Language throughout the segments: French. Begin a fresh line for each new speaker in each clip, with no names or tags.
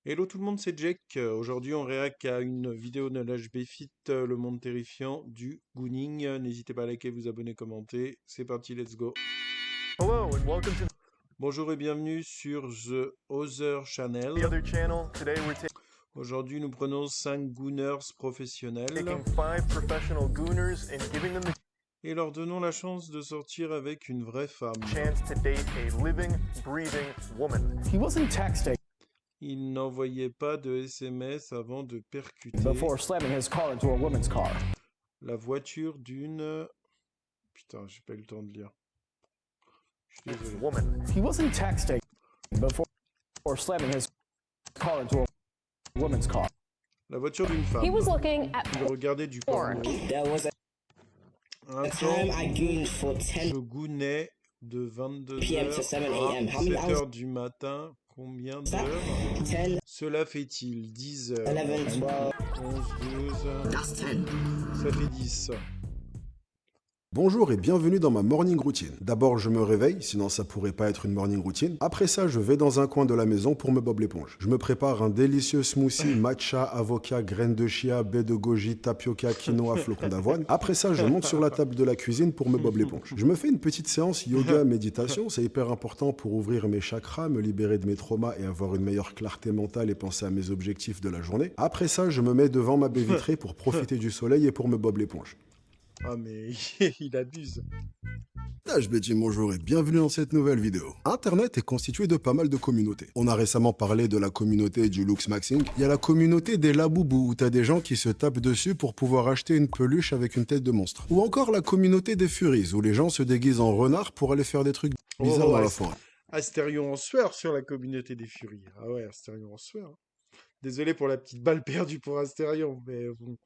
Hello tout le monde, c'est Jack. Aujourd'hui, on réact à une vidéo de l'HB Fit, le monde terrifiant du Gooning. N'hésitez pas à liker, vous abonner, commenter. C'est parti, let's go.
Hello and welcome to
Bonjour et bienvenue sur The Other Channel.
the other channel. Today we're
Aujourd'hui, nous prenons 5 Gooners professionnels
taking 5 professional gooners and giving them the
et leur donnons la chance de sortir avec une vraie femme.
chance to date a living, breathing woman.
He wasn't texting
Ils n'envoyaient pas de SMS avant de percuter
before slamming his car into a woman's car.
la voiture d'une... Putain, j'ai pas eu le temps de lire. Je suis désolé.
Woman.
He wasn't texting before slamming his car into a woman's car.
La voiture d'une femme.
He was looking at
Il regardait du porno.
There was
Un
a
temps,
time I gooned for 10
je gounais de 22h
PM to 7
à
AM. How many
7h du matin. Combien d'heures
10,
Cela fait-il 10 heures
11, 12.
11, 12...
That's 10.
Ça fait 10.
Bonjour et bienvenue dans ma morning routine. D'abord, je me réveille, sinon ça pourrait pas être une morning routine. Après ça, je vais dans un coin de la maison pour me bob l'éponge. Je me prépare un délicieux smoothie matcha, avocat, graines de chia, baie de goji, tapioca, quinoa, flocons d'avoine. Après ça, je monte sur la table de la cuisine pour me bob l'éponge. Je me fais une petite séance yoga méditation, c'est hyper important pour ouvrir mes chakras, me libérer de mes traumas et avoir une meilleure clarté mentale et penser à mes objectifs de la journée. Après ça, je me mets devant ma baie vitrée pour profiter du soleil et pour me bob l'éponge.
Ah mais il abuse.
Je vais dire bonjour et bienvenue dans cette nouvelle vidéo. Internet est constitué de pas mal de communautés. On a récemment parlé de la communauté du looks maxing. Il y a la communauté des laboubous où t'as des gens qui se tapent dessus pour pouvoir acheter une peluche avec une tête de monstre. Ou encore la communauté des furies où les gens se déguisent en renard pour aller faire des trucs bizarres dans la forêt.
Astérion en sueur sur la communauté des Furies. Ah ouais, Astérion en sueur. Désolé pour la petite balle perdue pour Astérion, mais bon.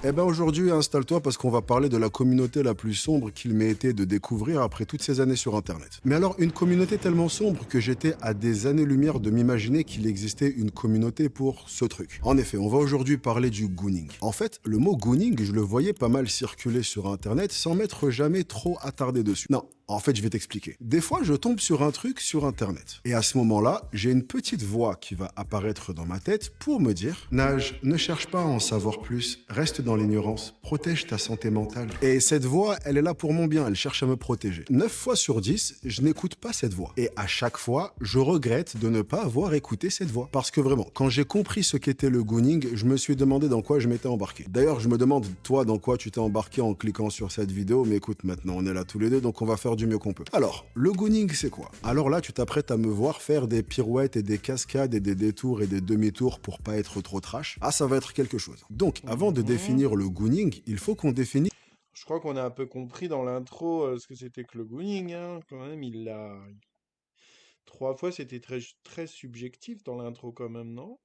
Eh ben aujourd'hui, installe-toi parce qu'on va parler de la communauté la plus sombre qu'il m'ait été de découvrir après toutes ces années sur Internet. Mais alors, une communauté tellement sombre que j'étais à des années-lumière de m'imaginer qu'il existait une communauté pour ce truc. En effet, on va aujourd'hui parler du gooning. En fait, le mot gooning, je le voyais pas mal circuler sur Internet sans m'être jamais trop attardé dessus. Non. En fait, je vais t'expliquer. Des fois, je tombe sur un truc sur Internet. Et à ce moment-là, j'ai une petite voix qui va apparaître dans ma tête pour me dire « Nage, ne cherche pas à en savoir plus, reste dans l'ignorance, protège ta santé mentale. » Et cette voix, elle est là pour mon bien, elle cherche à me protéger. 9 fois sur 10, je n'écoute pas cette voix. Et à chaque fois, je regrette de ne pas avoir écouté cette voix. Parce que vraiment, quand j'ai compris ce qu'était le gooning, je me suis demandé dans quoi je m'étais embarqué. D'ailleurs, je me demande, toi, dans quoi tu t'es embarqué en cliquant sur cette vidéo. Mais écoute, maintenant, on est là tous les deux, donc on va faire du mieux qu'on peut. Alors, le gooning, c'est quoi? Alors là, tu t'apprêtes à me voir faire des pirouettes et des cascades et des détours et des demi-tours pour pas être trop trash. Ah, ça va être quelque chose. Donc, avant de définir le gooning, il faut qu'on définisse...
Je crois qu'on a un peu compris dans l'intro ce que c'était que le gooning, hein. Quand même, il l'a... 3 fois, c'était très, très subjectif dans l'intro quand même, non?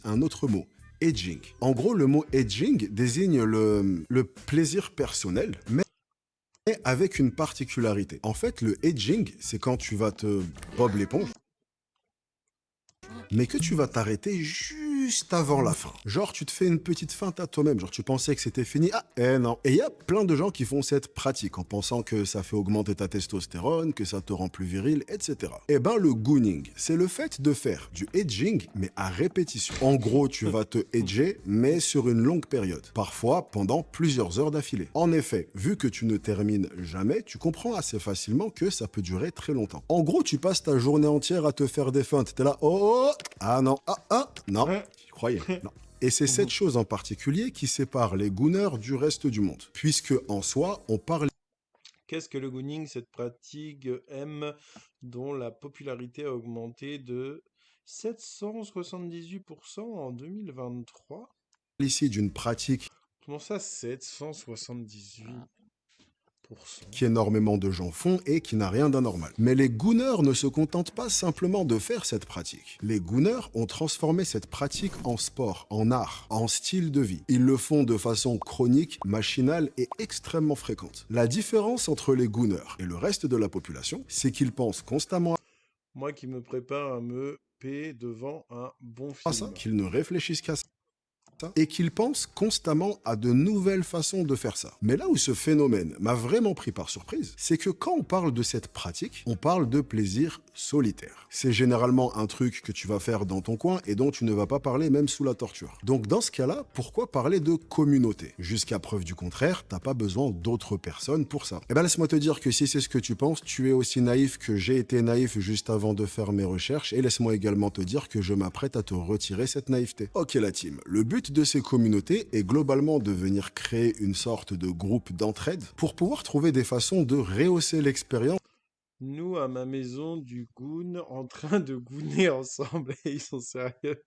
un autre mot, edging. En gros, le mot edging désigne le plaisir personnel, mais avec une particularité. En fait, le edging, c'est quand tu vas te bob l'éponge, mais que tu vas t'arrêter juste avant la fin. Genre, tu te fais une petite feinte à toi-même. Genre, tu pensais que c'était fini. Ah, eh non. Et il y a plein de gens qui font cette pratique en pensant que ça fait augmenter ta testostérone, que ça te rend plus viril, etc. Eh ben, le gooning, c'est le fait de faire du edging, mais à répétition. En gros, tu vas te edger, mais sur une longue période. Parfois, pendant plusieurs heures d'affilée. En effet, vu que tu ne termines jamais, tu comprends assez facilement que ça peut durer très longtemps. En gros, tu passes ta journée entière à te faire des feintes. T'es là, oh, ah non, non. Tu croyais? Non. Et c'est cette chose en particulier qui sépare les gooners du reste du monde. Puisque, en soi, on parle...
Qu'est-ce que le gooning, cette pratique M dont la popularité a augmenté de 778% en 2023?
ici d'une pratique
Comment ça, 778%?
qu'énormément de gens font et qui n'a rien d'anormal. Mais les gooners ne se contentent pas simplement de faire cette pratique. Les gooners ont transformé cette pratique en sport, en art, en style de vie. Ils le font de façon chronique, machinale et extrêmement fréquente. La différence entre les gooners et le reste de la population, c'est qu'ils pensent constamment
Moi qui me prépare à me paix devant un bon
à ça,
film.
qu'ils ne réfléchissent qu'à ça. et qu'ils pensent constamment à de nouvelles façons de faire ça. Mais là où ce phénomène m'a vraiment pris par surprise, c'est que quand on parle de cette pratique, on parle de plaisir solitaire. C'est généralement un truc que tu vas faire dans ton coin et dont tu ne vas pas parler même sous la torture. Donc dans ce cas-là, pourquoi parler de communauté? Jusqu'à preuve du contraire, t'as pas besoin d'autres personnes pour ça. Eh ben laisse-moi te dire que si c'est ce que tu penses, tu es aussi naïf que j'ai été naïf juste avant de faire mes recherches, et laisse-moi également te dire que je m'apprête à te retirer cette naïveté. Ok la team, le but de ces communautés est globalement de venir créer une sorte de groupe d'entraide pour pouvoir trouver des façons de rehausser l'expérience.
Nous, à ma maison, du goon, en train de gooner ensemble. Et ils sont sérieux.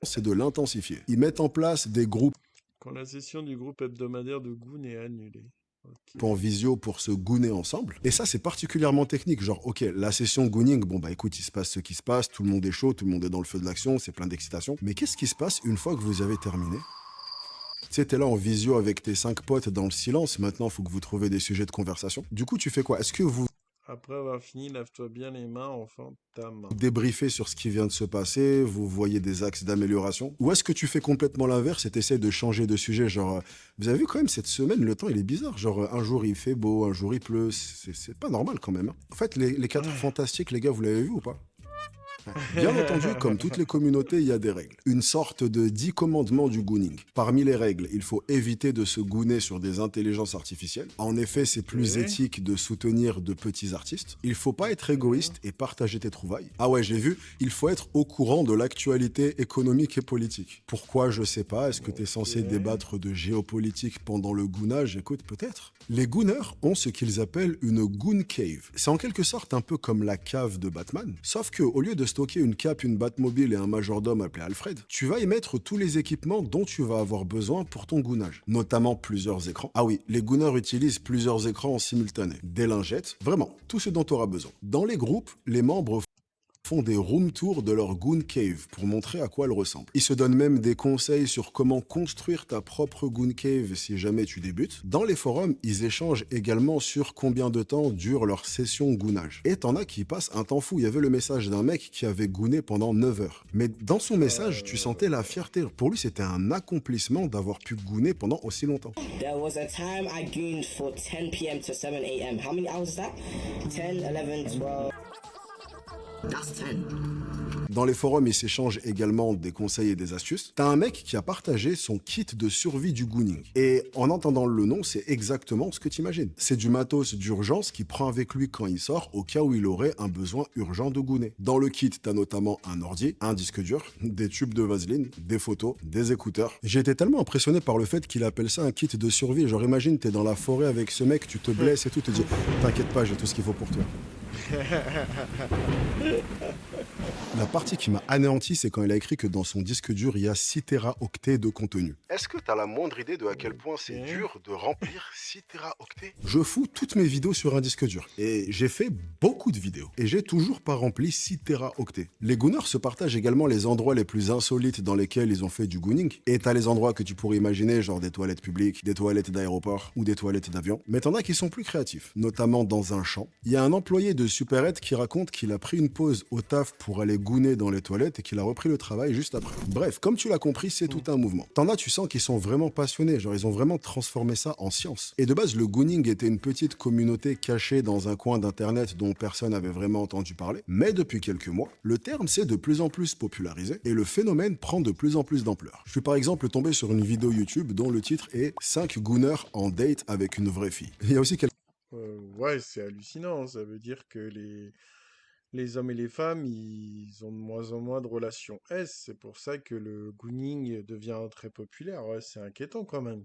C'est de l'intensifier. Ils mettent en place des groupes
Quand la session du groupe hebdomadaire de goon est annulée. Ok.
en visio pour se gooner ensemble. Et ça, c'est particulièrement technique. Genre, ok, la session gooning, bon bah écoute, il se passe ce qui se passe, tout le monde est chaud, tout le monde est dans le feu de l'action, c'est plein d'excitation. Mais qu'est-ce qui se passe une fois que vous avez terminé? Tu sais, t'es là en visio avec tes 5 potes dans le silence, maintenant il faut que vous trouviez des sujets de conversation. Du coup, tu fais quoi? Est-ce que vous
Après avoir fini, lave-toi bien les mains, enfin ta main.
débriefez sur ce qui vient de se passer, vous voyez des axes d'amélioration? Ou est-ce que tu fais complètement l'inverse et t'essaies de changer de sujet? Genre, vous avez vu quand même cette semaine, le temps il est bizarre. Genre, un jour il fait beau, un jour il pleut, c'est pas normal quand même, hein. En fait, les 4 fantastiques, les gars, vous l'avez vu ou pas? Bien entendu, comme toutes les communautés, il y a des règles. Une sorte de 10 commandements du gooning. Parmi les règles, il faut éviter de se gooner sur des intelligences artificielles. En effet, c'est plus
Ok.
éthique de soutenir de petits artistes. Il faut pas être égoïste et partager tes trouvailles. Ah ouais, j'ai vu, il faut être au courant de l'actualité économique et politique. Pourquoi, je sais pas. Est-ce que tu es censé
Ok.
débattre de géopolitique pendant le goonage? Écoute, peut-être. Les gooners ont ce qu'ils appellent une goon cave. C'est en quelque sorte un peu comme la cave de Batman, sauf que au lieu de stocker une cape, une Batmobile et un majordome appelé Alfred, tu vas y mettre tous les équipements dont tu vas avoir besoin pour ton goonage, notamment plusieurs écrans. Ah oui, les gooners utilisent plusieurs écrans en simultané, des lingettes, vraiment, tout ce dont tu auras besoin. Dans les groupes, les membres font des room tours de leur goon cave pour montrer à quoi elle ressemble. Ils se donnent même des conseils sur comment construire ta propre goon cave si jamais tu débutes. Dans les forums, ils échangent également sur combien de temps dure leur session goonage. Et t'en as qui passent un temps fou. Il y avait le message d'un mec qui avait gooné pendant 9 heures. Mais dans son message, tu sentais la fierté. Pour lui, c'était un accomplissement d'avoir pu gooner pendant aussi longtemps.
There was a time I gooned for 10 p.m. to 7 a.m. How many hours is that? 10, 11, 12. That's 10.
Dans les forums, ils s'échangent également des conseils et des astuces. T'as un mec qui a partagé son kit de survie du gooning. Et en entendant le nom, c'est exactement ce que t'imagines. C'est du matos d'urgence qu'il prend avec lui quand il sort, au cas où il aurait un besoin urgent de gooner. Dans le kit, t'as notamment un ordi, un disque dur, des tubes de vaseline, des photos, des écouteurs. J'ai été tellement impressionné par le fait qu'il appelle ça un kit de survie. Genre imagine, t'es dans la forêt avec ce mec, tu te blesses et tout, te dis « T'inquiète pas, j'ai tout ce qu'il faut pour toi ». La partie qui m'a anéanti, c'est quand il a écrit que dans son disque dur, il y a 6 téraoctets de contenu. Est-ce que t'as la moindre idée de à quel point c'est dur de remplir 6 téraoctets? Je fous toutes mes vidéos sur un disque dur. Et j'ai fait beaucoup de vidéos. Et j'ai toujours pas rempli 6 téraoctets. Les gooners se partagent également les endroits les plus insolites dans lesquels ils ont fait du gooning. Et t'as les endroits que tu pourrais imaginer, genre des toilettes publiques, des toilettes d'aéroport ou des toilettes d'avion. Mais t'en as qui sont plus créatifs, notamment dans un champ. Il y a un employé de Superette qui raconte qu'il a pris une pause au taf pour aller gooner dans les toilettes et qu'il a repris le travail juste après. Bref, comme tu l'as compris, c'est tout un mouvement. T'en as, tu sens qu'ils sont vraiment passionnés, genre ils ont vraiment transformé ça en science. Et de base, le gooning était une petite communauté cachée dans un coin d'internet dont personne n'avait vraiment entendu parler. Mais depuis quelques mois, le terme s'est de plus en plus popularisé et le phénomène prend de plus en plus d'ampleur. Je suis par exemple tombé sur une vidéo YouTube dont le titre est 5 gooners en date avec une vraie fille. Il y a aussi
Ouais, c'est hallucinant. Ça veut dire que les hommes et les femmes, ils ont de moins en moins de relations S. C'est pour ça que le gooning devient très populaire. Ouais, c'est inquiétant quand même.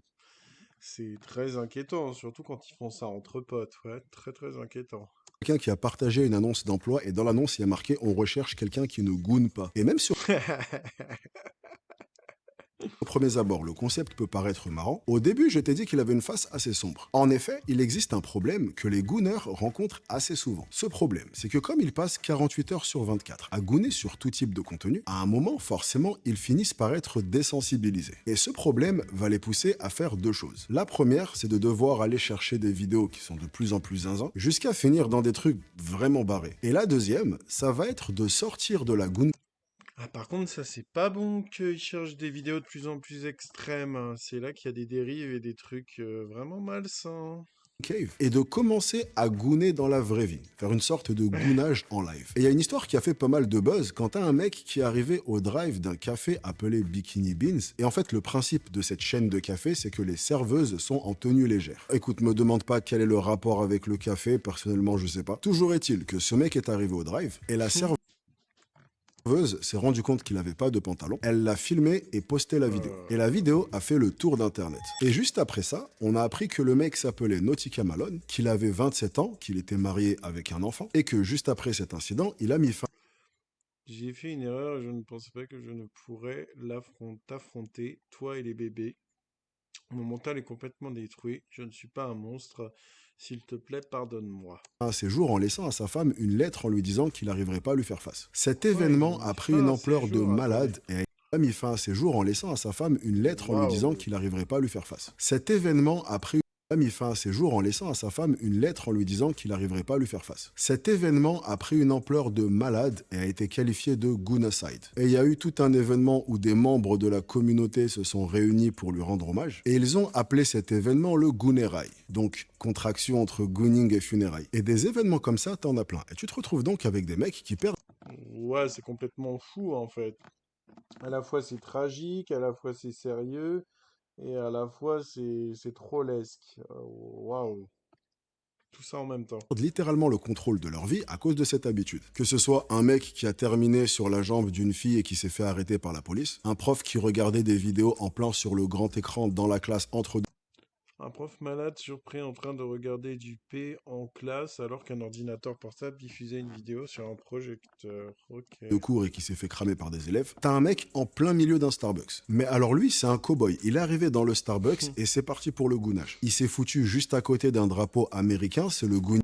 C'est très inquiétant, surtout quand ils font ça entre potes. Ouais, très très inquiétant.
quelqu'un qui a partagé une annonce d'emploi et dans l'annonce il y a marqué on recherche quelqu'un qui ne goone pas. Et même sur au premier abord, le concept peut paraître marrant. Au début, je t'ai dit qu'il avait une face assez sombre. En effet, il existe un problème que les gooners rencontrent assez souvent. Ce problème, c'est que comme ils passent 48 heures sur 24 à gooner sur tout type de contenu, à un moment, forcément, ils finissent par être désensibilisés. Et ce problème va les pousser à faire deux choses. La première, c'est de devoir aller chercher des vidéos qui sont de plus en plus zinzin, jusqu'à finir dans des trucs vraiment barrés. Et la deuxième, ça va être de sortir de la goon
Ah, par contre, ça, c'est pas bon qu'ils cherchent des vidéos de plus en plus extrêmes, hein. C'est là qu'il y a des dérives et des trucs vraiment malsains.
Cave et de commencer à gooner dans la vraie vie, faire une sorte de goonage en live. Et il y a une histoire qui a fait pas mal de buzz quand t'as un mec qui est arrivé au drive d'un café appelé Bikini Beans. Et en fait, le principe de cette chaîne de café, c'est que les serveuses sont en tenue légère. Écoute, me demande pas quel est le rapport avec le café, personnellement, je sais pas. Toujours est-il que ce mec est arrivé au drive et la serveuse s'est rendu compte qu'il n'avait pas de pantalon. Elle l'a filmé et posté la vidéo. Et la vidéo a fait le tour d'internet. Et juste après ça, on a appris que le mec s'appelait Nautica Malone, qu'il avait 27 ans, qu'il était marié avec un enfant, et que juste après cet incident, il a mis fin
J'ai fait une erreur, je ne pensais pas que je ne pourrais t'affronter, toi et les bébés. Mon mental est complètement détruit, je ne suis pas un monstre. S'il te plaît, pardonne-moi.
à ses jours en laissant à sa femme une lettre en lui disant qu'il n'arriverait pas à lui faire face. Cet
Quoi, il a
événement
mis
a pris
fin
une
à ses
ampleur de
jours, attendez.
malade et a mis fin à ses jours en laissant à sa femme une lettre en lui disant
Waouh.
qu'il n'arriverait pas à lui faire face. Cet événement a mis fin à ses jours en laissant à sa femme une lettre en lui disant qu'il n'arriverait pas à lui faire face. Cet événement a pris une ampleur de malade et a été qualifié de goonacide. Et il y a eu tout un événement où des membres de la communauté se sont réunis pour lui rendre hommage et ils ont appelé cet événement le Goonerai, donc contraction entre gooning et funérailles. Et des événements comme ça, t'en as plein. Et tu te retrouves donc avec des mecs qui perdent
Ouais, c'est complètement fou en fait. À la fois c'est tragique, à la fois c'est sérieux, et à la fois c'est trollesque. Waouh. Tout ça en même temps.
littéralement le contrôle de leur vie à cause de cette habitude. Que ce soit un mec qui a terminé sur la jambe d'une fille et qui s'est fait arrêter par la police, un prof qui regardait des vidéos en plan sur le grand écran dans la classe entre
Un prof malade surpris en train de regarder du P en classe alors qu'un ordinateur portable diffusait une vidéo sur un projecteur. Ok.
deux cours et qui s'est fait cramer par des élèves, t'as un mec en plein milieu d'un Starbucks. Mais alors lui, c'est un cow-boy. Il est arrivé dans le Starbucks et c'est parti pour le goonage. Il s'est foutu juste à côté d'un drapeau américain, c'est le gooning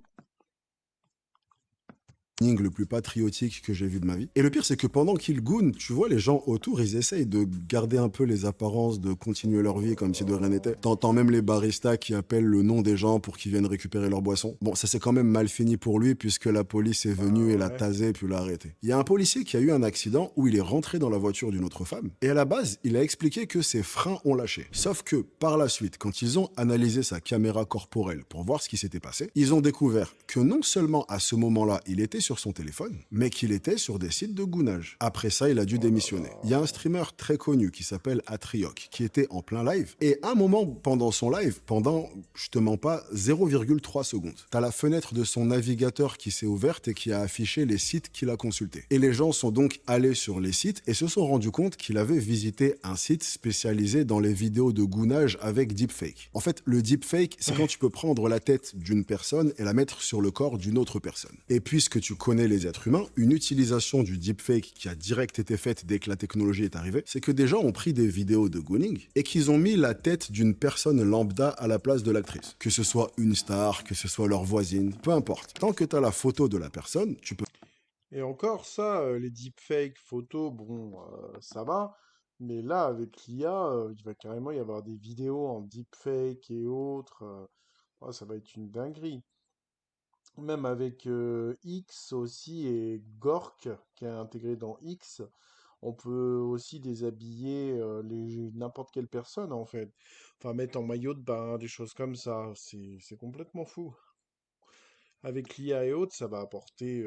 le plus patriotique que j'ai vu de ma vie. Et le pire, c'est que pendant qu'ils goonent, tu vois, les gens autour, ils essayent de garder un peu les apparences, de continuer leur vie comme si de rien n'était. T'entends même les baristas qui appellent le nom des gens pour qu'ils viennent récupérer leur boisson. Bon, ça s'est quand même mal fini pour lui puisque la police est venue et l'a
Ouais.
tasé puis l'a arrêté. Il y a un policier qui a eu un accident où il est rentré dans la voiture d'une autre femme et à la base, il a expliqué que ses freins ont lâché. Sauf que par la suite, quand ils ont analysé sa caméra corporelle pour voir ce qui s'était passé, ils ont découvert que non seulement à ce moment-là, il était sur son téléphone, mais qu'il était sur des sites de goonage. Après ça, il a dû démissionner. Il y a un streamer très connu qui s'appelle Atriok, qui était en plein live, et à un moment pendant son live, pendant, je te mens pas, 0,3 secondes, t'as la fenêtre de son navigateur qui s'est ouverte et qui a affiché les sites qu'il a consultés. Et les gens sont donc allés sur les sites et se sont rendus compte qu'il avait visité un site spécialisé dans les vidéos de goonage avec deepfake. En fait, le deepfake, c'est quand tu peux prendre la tête d'une personne et la mettre sur le corps d'une autre personne. Et puisque tu connais les êtres humains, une utilisation du deepfake qui a direct été faite dès que la technologie est arrivée, c'est que des gens ont pris des vidéos de gooning et qu'ils ont mis la tête d'une personne lambda à la place de l'actrice. Que ce soit une star, que ce soit leur voisine, peu importe. Tant que tu as la photo de la personne, tu peux
Et encore ça, les deepfakes photos, bon, ça va. Mais là, avec l'IA, il va carrément y avoir des vidéos en deepfake et autres. Ouais, ça va être une dinguerie. Même avec X aussi et Gork qui est intégré dans X, on peut aussi déshabiller n'importe quelle personne en fait. Enfin, mettre en maillot de bain, des choses comme ça. C'est complètement fou. Avec l'IA et autres, ça va apporter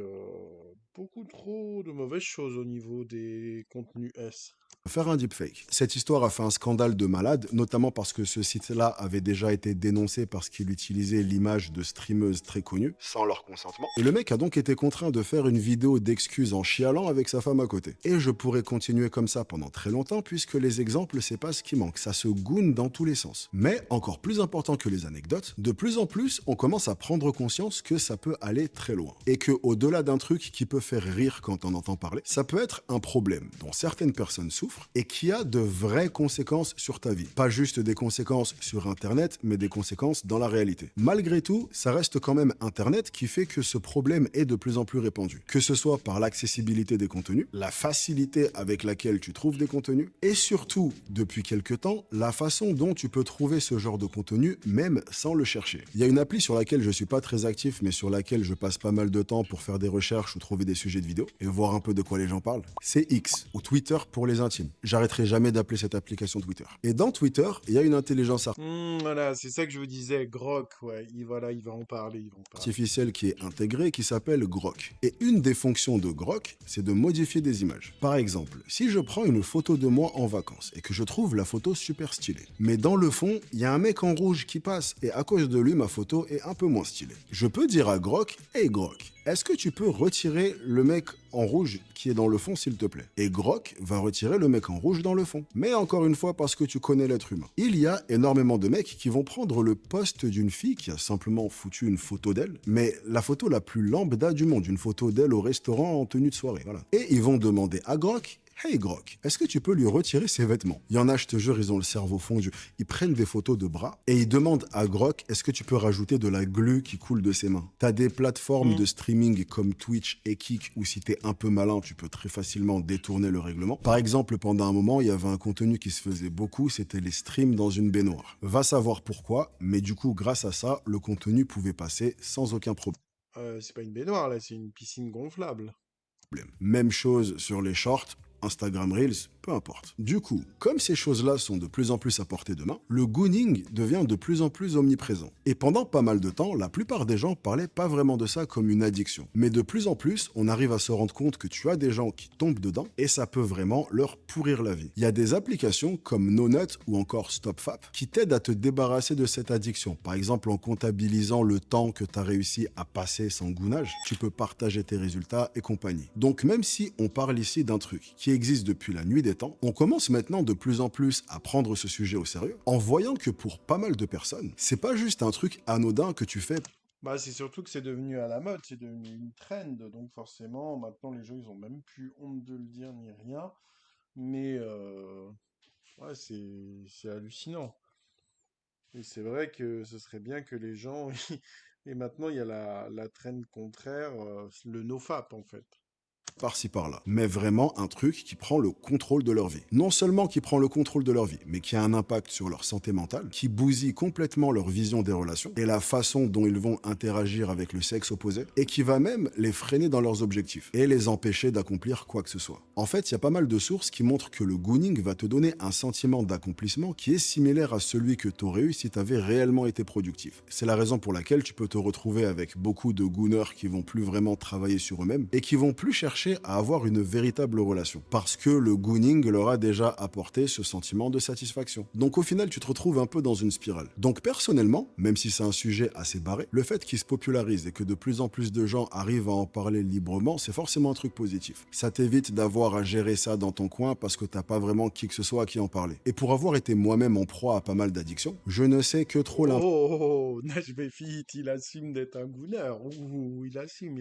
beaucoup trop de mauvaises choses au niveau des contenus S.
faire un deepfake. Cette histoire a fait un scandale de malade, notamment parce que ce site-là avait déjà été dénoncé parce qu'il utilisait l'image de streameuses très connues, sans leur consentement. Et le mec a donc été contraint de faire une vidéo d'excuses en chialant avec sa femme à côté. Et je pourrais continuer comme ça pendant très longtemps, puisque les exemples, c'est pas ce qui manque. Ça se goune dans tous les sens. Mais, encore plus important que les anecdotes, de plus en plus, on commence à prendre conscience que ça peut aller très loin. Et que, au-delà d'un truc qui peut faire rire quand on entend parler, ça peut être un problème dont certaines personnes souffrent souffres et qui a de vraies conséquences sur ta vie. Pas juste des conséquences sur Internet, mais des conséquences dans la réalité. Malgré tout, ça reste quand même Internet qui fait que ce problème est de plus en plus répandu. Que ce soit par l'accessibilité des contenus, la facilité avec laquelle tu trouves des contenus, et surtout, depuis quelques temps, la façon dont tu peux trouver ce genre de contenu même sans le chercher. Il y a une appli sur laquelle je suis pas très actif, mais sur laquelle je passe pas mal de temps pour faire des recherches ou trouver des sujets de vidéos et voir un peu de quoi les gens parlent. C'est X, ou Twitter pour les intimes. J'arrêterai jamais d'appeler cette application Twitter. Et dans Twitter, il y a une intelligence
Voilà, c'est ça que je vous disais, Grok, ouais, il va en parler, il va en parler.
artificielle qui est intégrée qui s'appelle Grok. Et une des fonctions de Grok, c'est de modifier des images. Par exemple, si je prends une photo de moi en vacances et que je trouve la photo super stylée, mais dans le fond, il y a un mec en rouge qui passe et à cause de lui, ma photo est un peu moins stylée. Je peux dire à Grok, hey Grok, est-ce que tu peux retirer le mec en rouge qui est dans le fond, s'il te plaît? Et Grok va retirer le mec en rouge dans le fond. Mais encore une fois, parce que tu connais l'être humain. Il y a énormément de mecs qui vont prendre le poste d'une fille qui a simplement foutu une photo d'elle, mais la photo la plus lambda du monde, une photo d'elle au restaurant en tenue de soirée. Voilà. Et ils vont demander à Grok, hey Grok, est-ce que tu peux lui retirer ses vêtements? Il y en a, je te jure, ils ont le cerveau fondu. Ils prennent des photos de bras et ils demandent à Grok, est-ce que tu peux rajouter de la glu qui coule de ses mains? T'as des plateformes de streaming comme Twitch et Kick où si t'es un peu malin, tu peux très facilement détourner le règlement. Par exemple, pendant un moment, il y avait un contenu qui se faisait beaucoup, c'était les streams dans une baignoire. Va savoir pourquoi, mais du coup, grâce à ça, le contenu pouvait passer sans aucun problème.
C'est pas une baignoire, là, c'est une piscine gonflable.
Même chose sur les shorts, Instagram Reels, peu importe. Du coup, comme ces choses-là sont de plus en plus à portée de main, le gooning devient de plus en plus omniprésent. Et pendant pas mal de temps, la plupart des gens parlaient pas vraiment de ça comme une addiction. Mais de plus en plus, on arrive à se rendre compte que tu as des gens qui tombent dedans et ça peut vraiment leur pourrir la vie. Il y a des applications comme NoNut ou encore StopFap qui t'aident à te débarrasser de cette addiction. Par exemple, en comptabilisant le temps que tu as réussi à passer sans gounage, tu peux partager tes résultats et compagnie. Donc même si on parle ici d'un truc qui existe depuis la nuit des temps, on commence maintenant de plus en plus à prendre ce sujet au sérieux en voyant que pour pas mal de personnes, c'est pas juste un truc anodin que tu fais.
Bah, c'est surtout que c'est devenu à la mode, c'est devenu une trend, donc forcément, maintenant les gens, ils ont même plus honte de le dire ni rien, mais ouais, c'est hallucinant. Et c'est vrai que ce serait bien que les gens, et maintenant il y a la trend contraire, le nofap en fait.
Par-ci par-là, mais vraiment un truc qui prend le contrôle de leur vie. Non seulement qui prend le contrôle de leur vie, mais qui a un impact sur leur santé mentale, qui bousille complètement leur vision des relations et la façon dont ils vont interagir avec le sexe opposé, et qui va même les freiner dans leurs objectifs et les empêcher d'accomplir quoi que ce soit. En fait, il y a pas mal de sources qui montrent que le gooning va te donner un sentiment d'accomplissement qui est similaire à celui que tu aurais eu si tu avais réellement été productif. C'est la raison pour laquelle tu peux te retrouver avec beaucoup de gooners qui vont plus vraiment travailler sur eux-mêmes et qui vont plus chercher à avoir une véritable relation parce que le gooning leur a déjà apporté ce sentiment de satisfaction. Donc au final, tu te retrouves un peu dans une spirale. Donc personnellement, même si c'est un sujet assez barré, le fait qu'il se popularise et que de plus en plus de gens arrivent à en parler librement, c'est forcément un truc positif. Ça t'évite d'avoir à gérer ça dans ton coin parce que t'as pas vraiment qui que ce soit à qui en parler. Et pour avoir été moi-même en proie à pas mal d'addictions, je ne sais que trop
Oh, Najbefit, il assume d'être un gooner. Ouh, il assume,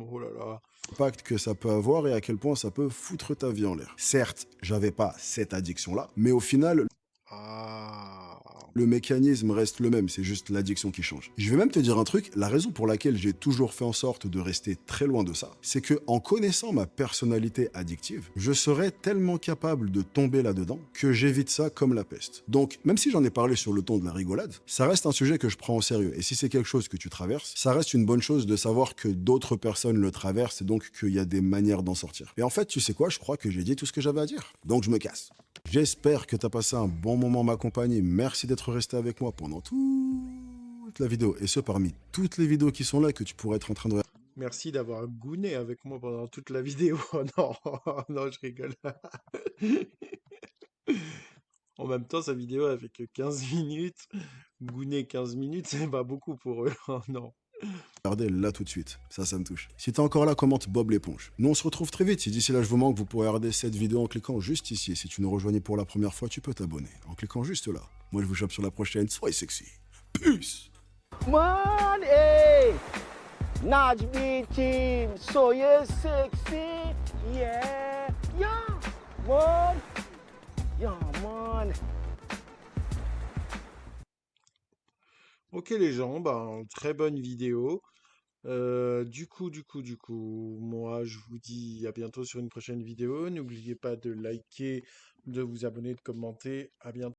oh là là.
l'impact que ça peut avoir et à quel point ça peut foutre ta vie en l'air. Certes, j'avais pas cette addiction-là, mais au final,
Ah.
le mécanisme reste le même, c'est juste l'addiction qui change. Je vais même te dire un truc, la raison pour laquelle j'ai toujours fait en sorte de rester très loin de ça, c'est que en connaissant ma personnalité addictive, je serais tellement capable de tomber là-dedans que j'évite ça comme la peste. Donc, même si j'en ai parlé sur le ton de la rigolade, ça reste un sujet que je prends au sérieux. Et si c'est quelque chose que tu traverses, ça reste une bonne chose de savoir que d'autres personnes le traversent et donc qu'il y a des manières d'en sortir. Et en fait, tu sais quoi, je crois que j'ai dit tout ce que j'avais à dire. Donc je me casse. J'espère que tu as passé un bon moment m'accompagner. Merci d'être resté avec moi pendant toute la vidéo. Et ce, parmi toutes les vidéos qui sont là que tu pourrais être en train de...
Merci d'avoir gooné avec moi pendant toute la vidéo. Oh non, non, je rigole. En même temps, sa vidéo elle fait que 15 minutes. Gooner 15 minutes, c'est pas beaucoup pour eux. Oh non.
Regardez là tout de suite, ça me touche. Si t'es encore là, commente Bob l'éponge. Nous on se retrouve très vite, si d'ici là je vous manque, vous pourrez regarder cette vidéo en cliquant juste ici. Et si tu nous rejoignais pour la première fois, tu peux t'abonner en cliquant juste là. Moi je vous chope sur la prochaine, soyez sexy. Peace.
Man, hey! Najbi team, so you sexy, yeah, yeah, man.
Ok les gens, ben, très bonne vidéo. Moi je vous dis à bientôt sur une prochaine vidéo. N'oubliez pas de liker, de vous abonner, de commenter. À bientôt.